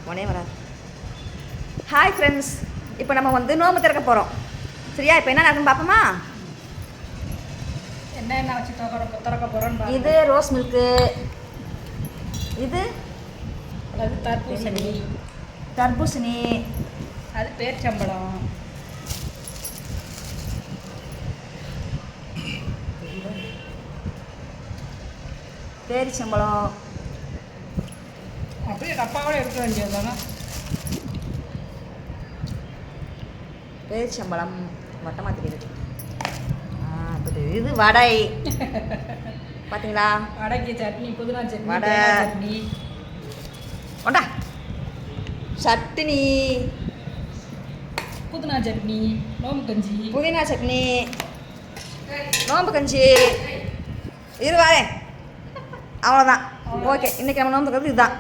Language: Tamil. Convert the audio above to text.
உடனே வராது. ஹாய் ஃப்ரெண்ட்ஸ், இப்போ நம்ம வந்து நோம்பு திறக்க போகிறோம். சரியா? இப்போ என்ன நடக்குன்னு பார்ப்போமா? என்ன வச்சு திறக்க போகிறோன்னு. இது ரோஸ் மில்க்கு, இது அது தர்பூசணி, தர்பூசணி, அது பேரிச்சம்பழம், பேரிச்சம்பழம். அப்படியே டப்பாவோட எடுக்க வேண்டியது தானே. பேரிச்சம்பழம் வட்டமாக தெரியுது. இது வடை. பார்த்தீங்களா? வடைக்கு சட்னி, புதினா சட்னி, வடை சட்னி, கொண்டா சட்னி, புதினா சட்னி, நோம்பு கஞ்சி, புதினா சட்னி, நோம்பு கஞ்சி. இரு வரேன். அவ்வளோதான். ஓகே, இன்றைக்கி நம்ம நோம்பு கஞ்சி இதுதான்.